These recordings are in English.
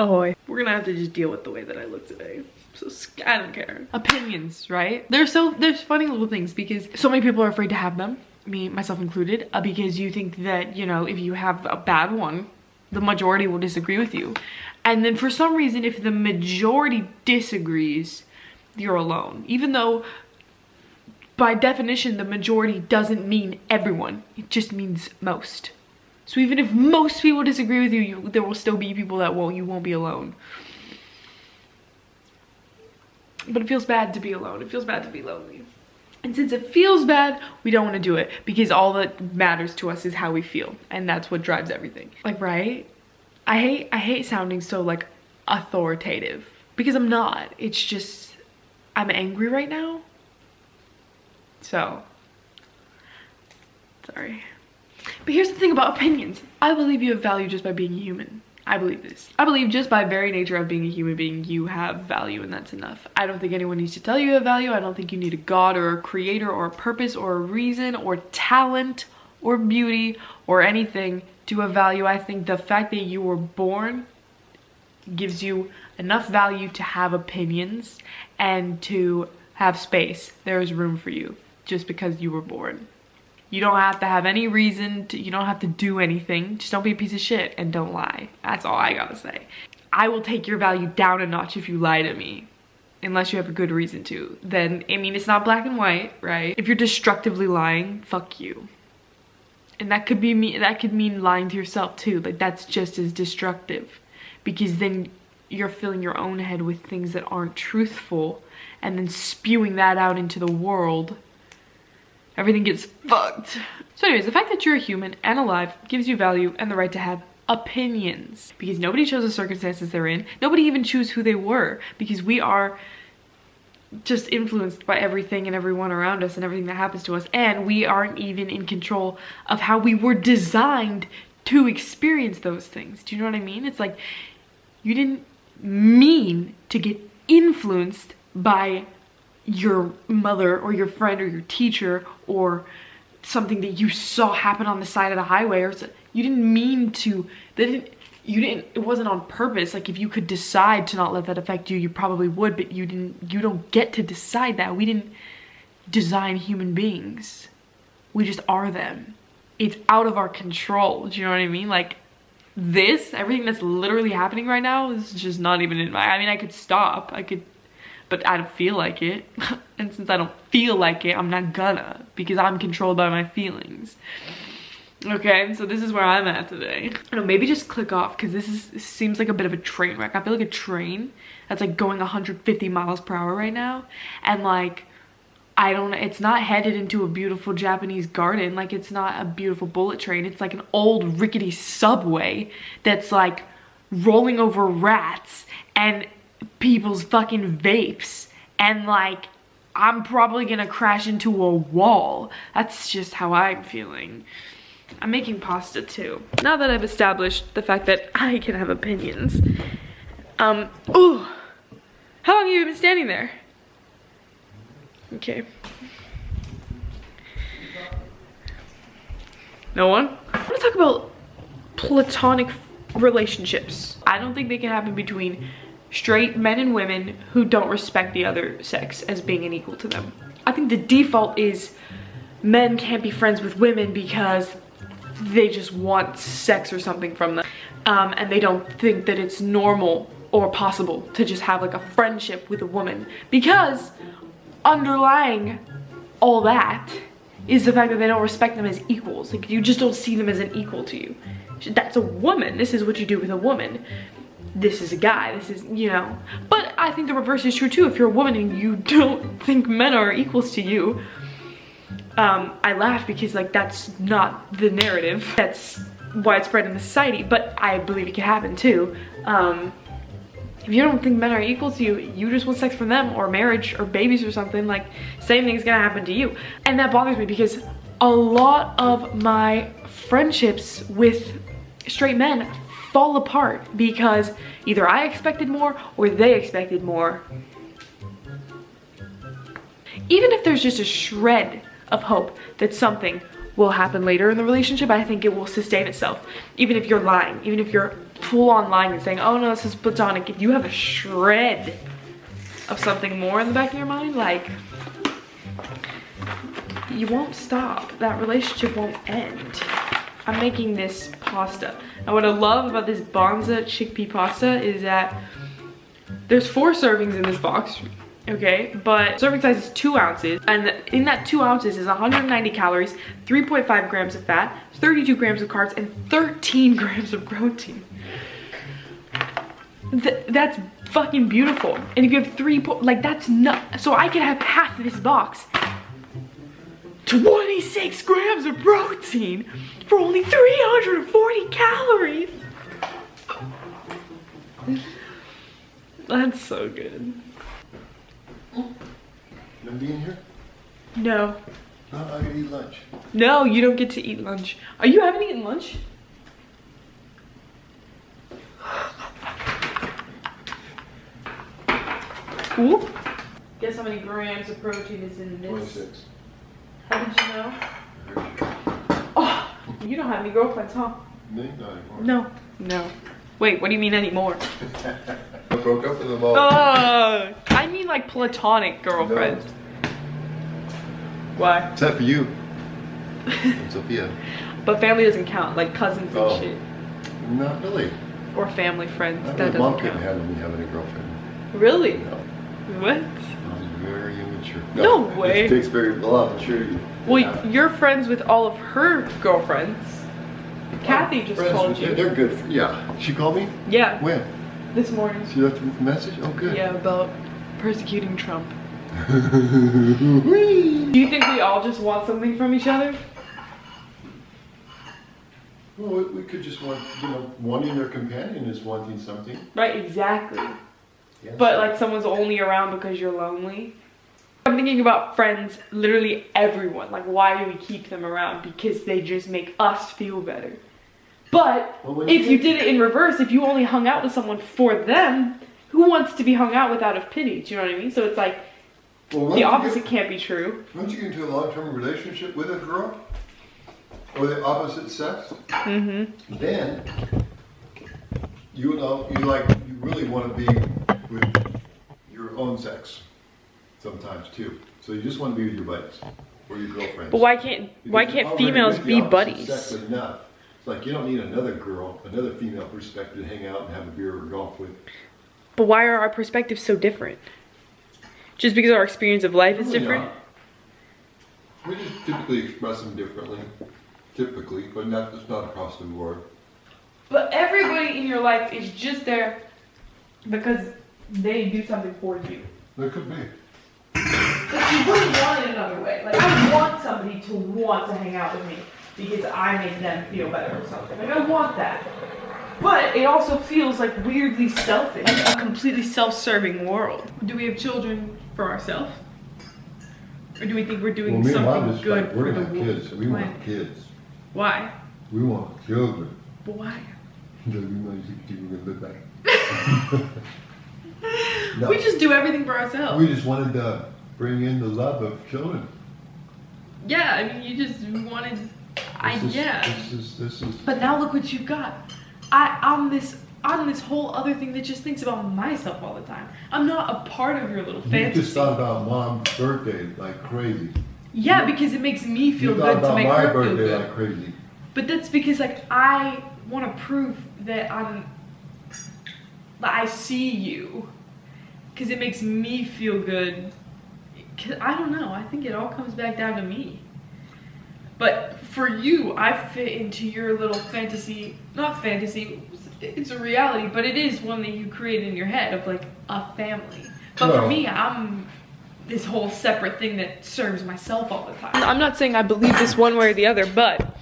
Ahoy. We're gonna have to just deal with the way that I look today. So I don't care. Opinions, right? There's funny little things because so many people are afraid to have them, me, myself included, because you think that, you know, if you have a bad one, the majority will disagree with you. And then for some reason, if the majority disagrees, you're alone. Even though by definition, the majority doesn't mean everyone. It just means most. So even if most people disagree with you, there will still be people that won't. You won't be alone. But it feels bad to be alone. It feels bad to be lonely. And since it feels bad, we don't want to do it because all that matters to us is how we feel. And that's what drives everything. Like, right? I hate sounding so like authoritative because I'm not. It's just, I'm angry right now. So, sorry. But here's the thing about opinions. I believe you have value just by being a human. I believe this. I believe just by very nature of being a human being, you have value and that's enough. I don't think anyone needs to tell you have value. I don't think you need a god or a creator or a purpose or a reason or talent or beauty or anything to have value. I think the fact that you were born gives you enough value to have opinions and to have space. There is room for you just because you were born. You don't have to have any reason to, you don't have to do anything. Just don't be a piece of shit and don't lie. That's all I gotta say. I will take your value down a notch if you lie to me. Unless you have a good reason to. Then, I mean, it's not black and white, right? If you're destructively lying, fuck you. And that could be that could mean lying to yourself too. Like, that's just as destructive. Because then you're filling your own head with things that aren't truthful and then spewing that out into the world. Everything gets fucked. So anyways, the fact that you're a human and alive gives you value and the right to have opinions. Because nobody chose the circumstances they're in. Nobody even chose who they were. Because we are just influenced by everything and everyone around us and everything that happens to us. And we aren't even in control of how we were designed to experience those things. Do you know what I mean? It's like, you didn't mean to get influenced by your mother or your friend or your teacher or something that you saw happen on the side of the highway, or you didn't mean to, it wasn't on purpose. Like, if you could decide to not let that affect you, you probably would, but you don't get to decide that. We didn't design human beings. We just are them. It's out of our control. Do you know what I mean? Like, everything that's literally happening right now is just not even in I mean, I could stop, but I don't feel like it. And since I don't feel like it, I'm not gonna, because I'm controlled by my feelings. Okay, so this is where I'm at today. I don't know, maybe just click off, because this seems like a bit of a train wreck. I feel like a train that's like going 150 miles per hour right now. And like, it's not headed into a beautiful Japanese garden. Like, it's not a beautiful bullet train. It's like an old rickety subway that's like rolling over rats and people's fucking vapes, and like, I'm probably gonna crash into a wall. That's just how I'm feeling. I'm making pasta too. Now that I've established the fact that I can have opinions. Ooh, how long have you been standing there? Okay. No one? I want to talk about platonic relationships. I don't think they can happen between straight men and women who don't respect the other sex as being an equal to them. I think the default is men can't be friends with women because they just want sex or something from them. And they don't think that it's normal or possible to just have like a friendship with a woman, because underlying all that is the fact that they don't respect them as equals. Like, you just don't see them as an equal to you. That's a woman. This is what you do with a woman. This is a guy. This is, you know. But I think the reverse is true too. If you're a woman and you don't think men are equals to you, I laugh because like, that's not the narrative that's widespread in the society, but I believe it can happen too. If you don't think men are equal to you, you just want sex from them or marriage or babies or something, like, same thing's gonna happen to you. And that bothers me because a lot of my friendships with straight men fall apart because either I expected more or they expected more. Even if there's just a shred of hope that something will happen later in the relationship, I think it will sustain itself. Even if you're lying, even if you're full on lying and saying, oh no, this is platonic, if you have a shred of something more in the back of your mind, like, you won't stop. That relationship won't end. I'm making this pasta. And what I love about this Bonza chickpea pasta is that there's 4 servings in this box, okay? But serving size is 2 ounces. And in that 2 ounces is 190 calories, 3.5 grams of fat, 32 grams of carbs, and 13 grams of protein. That's fucking beautiful. And if you have 3, like that's not, so I could have half of this box. 26 grams of protein for only 340 calories. That's so good. You gonna be in here? No. No, I gotta eat lunch. No, you don't get to eat lunch. Are you having eaten lunch? Ooh. Guess how many grams of protein is in this? 26. How did you know? Oh, you don't have any girlfriends, huh? Me? Not anymore. No. No. Wait, what do you mean anymore? I broke up with them all. I mean like platonic girlfriends. No. Why? Except for you. And Sophia. But family doesn't count, like cousins and shit. Not really. Or family friends, I that mean, Mom doesn't couldn't count. handle me having a girlfriend. Really? No. What? I was very immature. No way. It takes a lot of maturity. Well, you're friends with all of her girlfriends. Kathy just called you. They're good. Yeah. She called me? Yeah. When? This morning. She left a message? Oh, good. Yeah, about persecuting Trump. Whee! Do you think we all just want something from each other? Well, we could just want, wanting their companion is wanting something. Right, exactly. Yes. But like someone's only around because you're lonely. I'm thinking about friends, literally everyone. Like, why do we keep them around? Because they just make us feel better. But if you did it in reverse, if you only hung out with someone for them, who wants to be hung out with out of pity? Do you know what I mean? So it's like, the opposite can't be true. Once you get into a long-term relationship with a girl, or the opposite sex, then you really want to be with your own sex sometimes too. So you just want to be with your buddies or your girlfriends. But why can't females be buddies? Sex enough. It's like you don't need another female perspective to hang out and have a beer or golf with. But why are our perspectives so different? Just because our experience of life is different? Not. We just typically express them differently. Typically, but it's not across the board. But everybody in your life is just there because they do something for you. There could be. But you wouldn't want it another way. Like, I want somebody to want to hang out with me because I make them feel better or something. Like, I want that. But it also feels like weirdly selfish. Like a completely self-serving world. Do we have children for ourselves? Or do we think we're doing something good for the world? Kids. We want kids. Why? We want children. But why? Because we want to live back. No. We just do everything for ourselves. We just wanted to bring in the love of children. Yeah, I mean, you just wanted. This is. But now look what you've got. I'm this whole other thing that just thinks about myself all the time. I'm not a part of your little fantasy. You just thought about Mom's birthday like crazy. Yeah, because it makes me feel good to make her feel good. You thought about my birthday like crazy. But that's because like I want to prove that I see you. Because it makes me feel good. Cause I don't know. I think it all comes back down to me. But for you, I fit into your little fantasy, not fantasy, it's a reality, but it is one that you create in your head of like a family. But for me, I'm this whole separate thing that serves myself all the time. I'm not saying I believe this one way or the other, but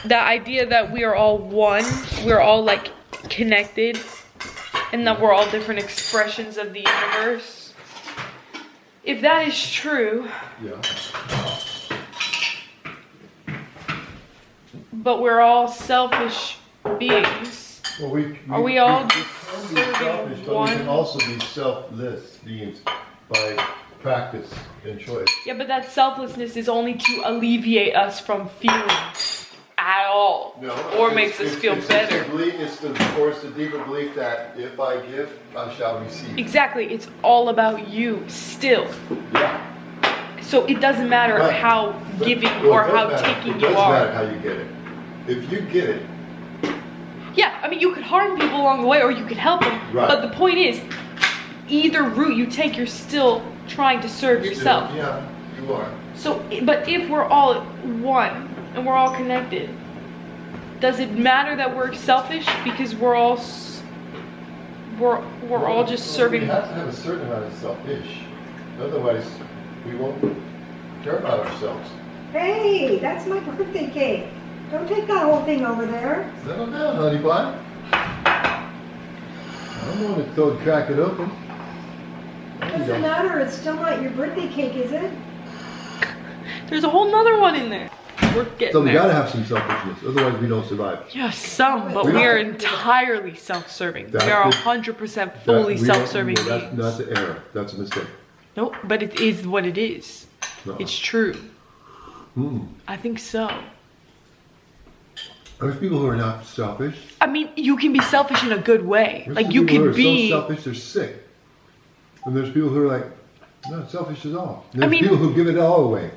that idea that we are all one, we're all like connected, and that we're all different expressions of the universe. If that is true, yeah. But we're all selfish beings. Well, are we all just selfish, but we can also be selfless beings by practice and choice. Yeah, but that selflessness is only to alleviate us from feeling at all, No, or makes us feel better. It's the deeper belief that if I give, I shall receive. Exactly, it's all about you still. Yeah. So it doesn't matter how giving or how taking you are. It doesn't matter how you get it. If you get it. Yeah, I mean, you could harm people along the way, or you could help them. Right. But the point is, either route you take, you're still trying to serve yourself. Yeah, you are. So, but if we're all one and we're all connected, does it matter that we're selfish because we're all just serving? We have to have a certain amount of selfish. Otherwise, we won't care about ourselves. Hey, that's my birthday cake. Don't take that whole thing over there. Settle down, honey pie. I'm going to go crack it open. Doesn't matter, it's still not your birthday cake, is it? There's a whole nother one in there. We're getting So we there. gotta have some selfishness, otherwise we don't survive. Yeah, some, but we are entirely self-serving. We are 100% fully self-serving beings. That's not the error. That's a mistake. Nope, but it is what it is. No. It's true. Mm. I think so. There's people who are not selfish. I mean, you can be selfish in a good way. There's Like you people who could are be so selfish they're sick. And there's people who are like, not selfish at all. And there's mean- people who give it all away.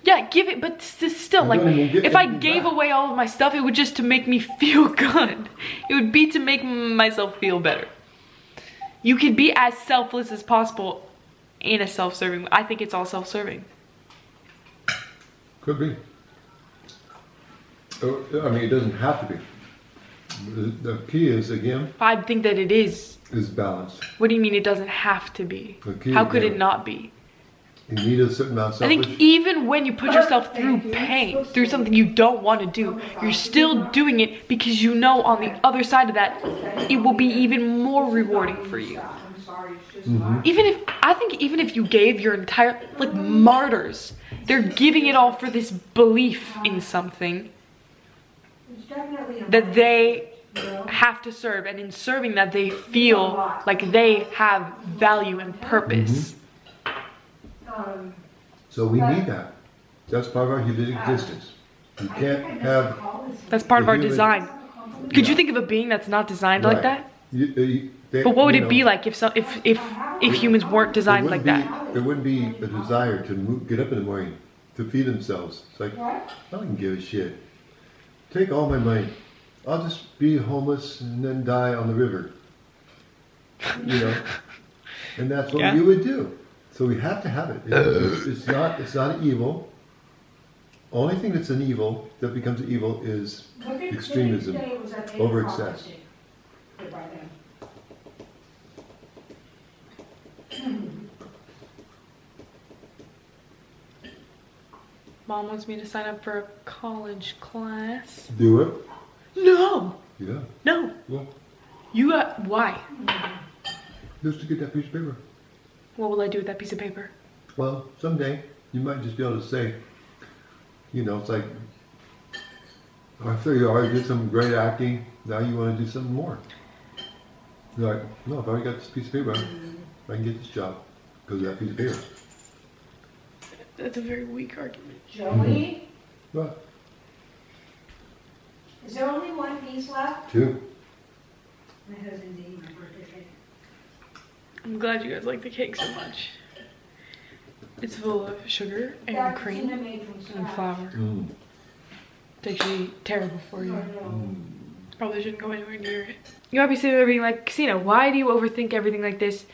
Yeah, give it, but still, like, don't even get if I anything gave back. away all of my stuff, it would just to make me feel good. It would be to make myself feel better. You could be as selfless as possible in a self-serving. I think it's all self-serving. Could be. I mean, it doesn't have to be. The key is, again, I think that it is. balance. What do you mean it doesn't have to be? Okay, How could yeah. it not be? You need a certain amount of I selfish. think even when you put yourself through pain, through something you don't want to do, you're still doing it because you know on the other side of that, it will be even more rewarding for you. I think even if you gave your entire, like martyrs, they're giving it all for this belief in something that they have to serve, and in serving that they feel like they have value and purpose. So we need that. That's part of our human existence. You can't have. That's part of our human- design. Could you think of a being that's not designed like Right. that? But what would it be like if humans weren't designed like that? There wouldn't be a desire to get up in the morning to feed themselves. It's like, I don't give a shit. Take all my money. I'll just be homeless and then die on the river. You know, and that's what you would do. So we have to have it. It's not an evil. Only thing that's an evil that becomes an evil is extremism, over excess. Mom wants me to sign up for a college class. Do it. No. Yeah. No. Well, You got why? just to get that piece of paper. What will I do with that piece of paper? Well, someday you might just be able to say, you know, it's like, after you already did some great acting, now you want to do something more. You're like, no, I've already got this piece of paper. I can get this job because of that piece of paper. That's a very weak argument. Joey, But is there only one piece left? two. My husband's eating my birthday cake. I'm glad you guys like the cake so much. It's full of sugar and That cream Cascina made from and scratch. flour. Mm. It's actually terrible for you. Mm. Probably shouldn't go anywhere near it. You might be sitting there being like, Cascina, why do you overthink everything like this?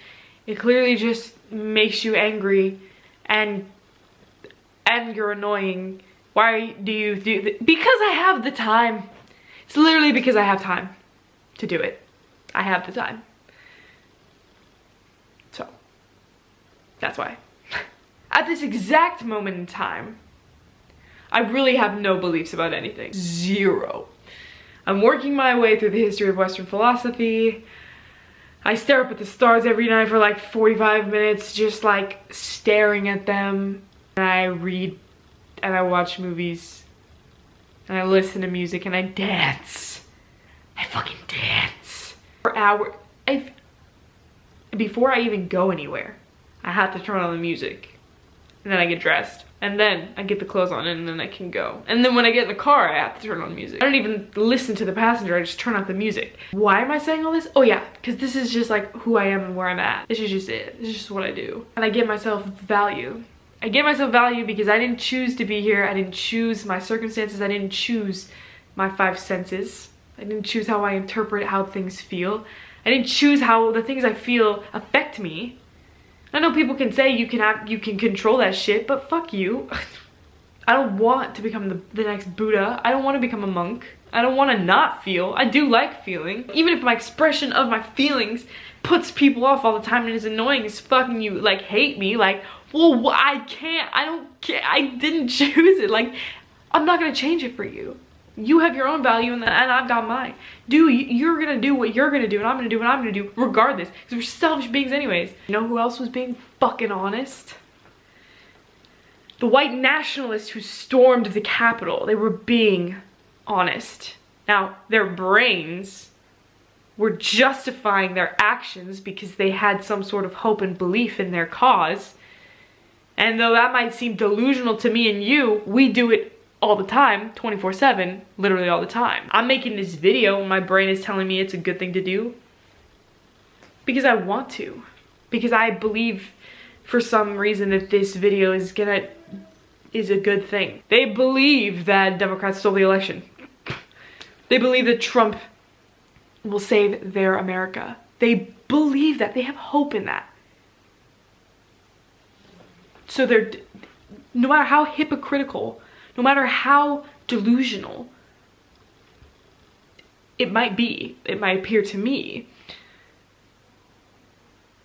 It clearly just makes you angry and you're annoying. Why do you do this? Because I have the time. It's literally because I have time to do it. I have the time. So, that's why. At this exact moment in time, I really have no beliefs about anything. Zero. I'm working my way through the history of Western philosophy. I stare up at the stars every night for like 45 minutes, just like staring at them. And I read and I watch movies and I listen to music and I dance. I fucking dance for hours. Before I even go anywhere, I have to turn on the music and then I get dressed And then I get the clothes on and then I can go. And then when I get in the car, I have to turn on music. I don't even listen to the passenger, I just turn off the music. Why am I saying all this? Oh yeah, because this is just like who I am and where I'm at. This is just it. This is just what I do. And I give myself value. I give myself value because I didn't choose to be here. I didn't choose my circumstances. I didn't choose my 5 senses. I didn't choose how I interpret how things feel. I didn't choose how the things I feel affect me. I know people can say you can control that shit, but fuck you. I don't want to become the next Buddha. I don't want to become a monk. I don't want to not feel. I do like feeling. Even if my expression of my feelings puts people off all the time and is annoying as fucking you like hate me, like, well, I can't, I don't care, I didn't choose it. Like, I'm not gonna change it for you. You have your own value and I've got mine. You're gonna do what you're gonna do and I'm gonna do what I'm gonna do regardless. Because we're selfish beings anyways. You know who else was being fucking honest? The white nationalists who stormed the Capitol. They were being honest. Now, their brains were justifying their actions because they had some sort of hope and belief in their cause. And though that might seem delusional to me and you, we do it all the time, 24/7, literally all the time. I'm making this video and my brain is telling me it's a good thing to do because I want to. Because I believe for some reason that this video is a good thing. They believe that Democrats stole the election. They believe that Trump will save their America. They believe that. They have hope in that. So they're, no matter how hypocritical, no matter how delusional it might be, it might appear to me,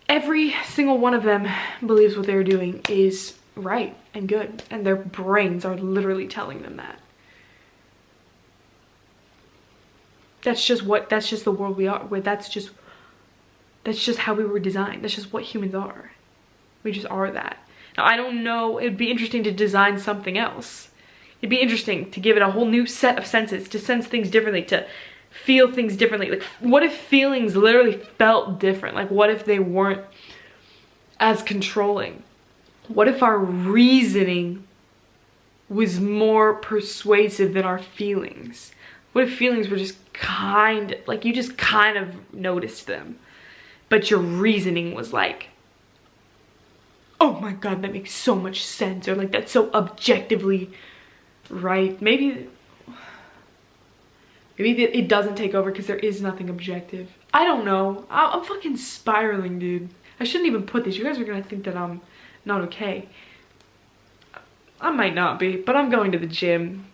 every single one of them believes what they're doing is right and good, and their brains are literally telling them that. That's just the world we are. That's just how we were designed. That's just what humans are. We just are that. Now, I don't know, it'd be interesting to design something else. It'd be interesting to give it a whole new set of senses, to sense things differently, to feel things differently. Like, what if feelings literally felt different? Like, what if they weren't as controlling? What if our reasoning was more persuasive than our feelings? What if feelings were just like you just kind of noticed them, but your reasoning was like, oh my god, that makes so much sense, or like that's so objectively right. Maybe it doesn't take over because there is nothing objective. I don't know. I'm fucking spiraling, dude. I shouldn't even put this. You guys are gonna think that I'm not okay. I might not be, but I'm going to the gym.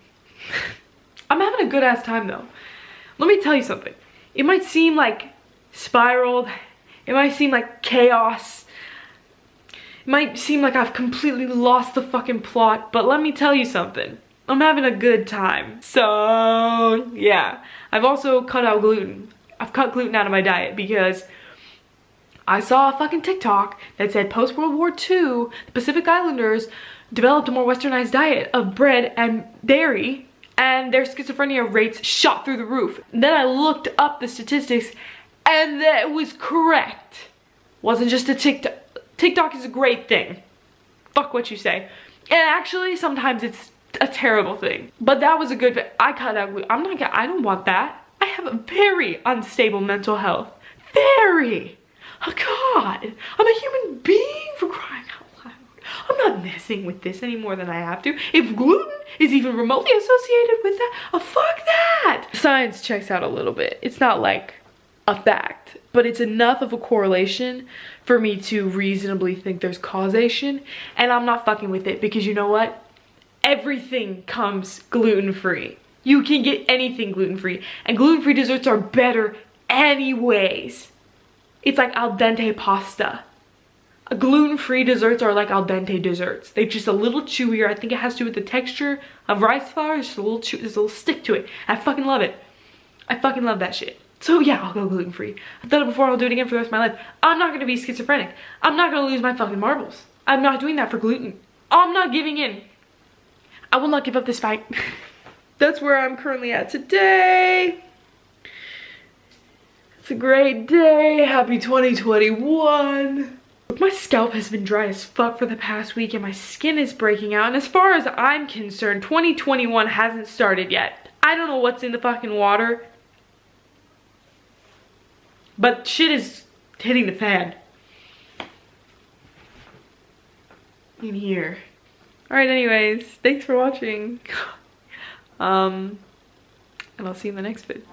I'm having a good ass time though. Let me tell you something. It might seem like spiraled. It might seem like chaos. It might seem like I've completely lost the fucking plot, but let me tell you something. I'm having a good time. So, yeah. I've also cut out gluten. I've cut gluten out of my diet because I saw a fucking TikTok that said post-World War II, the Pacific Islanders developed a more westernized diet of bread and dairy, and their schizophrenia rates shot through the roof. Then I looked up the statistics, and that was correct. Wasn't just a TikTok. TikTok is a great thing. Fuck what you say. And actually, sometimes it's a terrible thing. But that was a good fit. I cut out gluten. I don't want that. I have a very unstable mental health. Very. Oh God. I'm a human being, for crying out loud. I'm not messing with this any more than I have to. If gluten is even remotely associated with that, oh fuck that. Science checks out a little bit. It's not like a fact, but it's enough of a correlation for me to reasonably think there's causation, and I'm not fucking with it because you know what? Everything comes gluten-free. You can get anything gluten-free, and gluten-free desserts are better anyways. It's like al dente pasta. Gluten-free desserts are like al dente desserts. They're just a little chewier. I think it has to do with the texture of rice flour. It's just a little chew, there's a little stick to it. I fucking love it. I fucking love that shit. So yeah, I'll go gluten-free. I've done it before, I'll do it again for the rest of my life. I'm not gonna be schizophrenic. I'm not gonna lose my fucking marbles. I'm not doing that for gluten. I'm not giving in. I will not give up this fight. That's where I'm currently at today. It's a great day. Happy 2021. My scalp has been dry as fuck for the past week and my skin is breaking out. And as far as I'm concerned, 2021 hasn't started yet. I don't know what's in the fucking water, but shit is hitting the fan. In here. Alright, anyways, thanks for watching. And I'll see you in the next vid.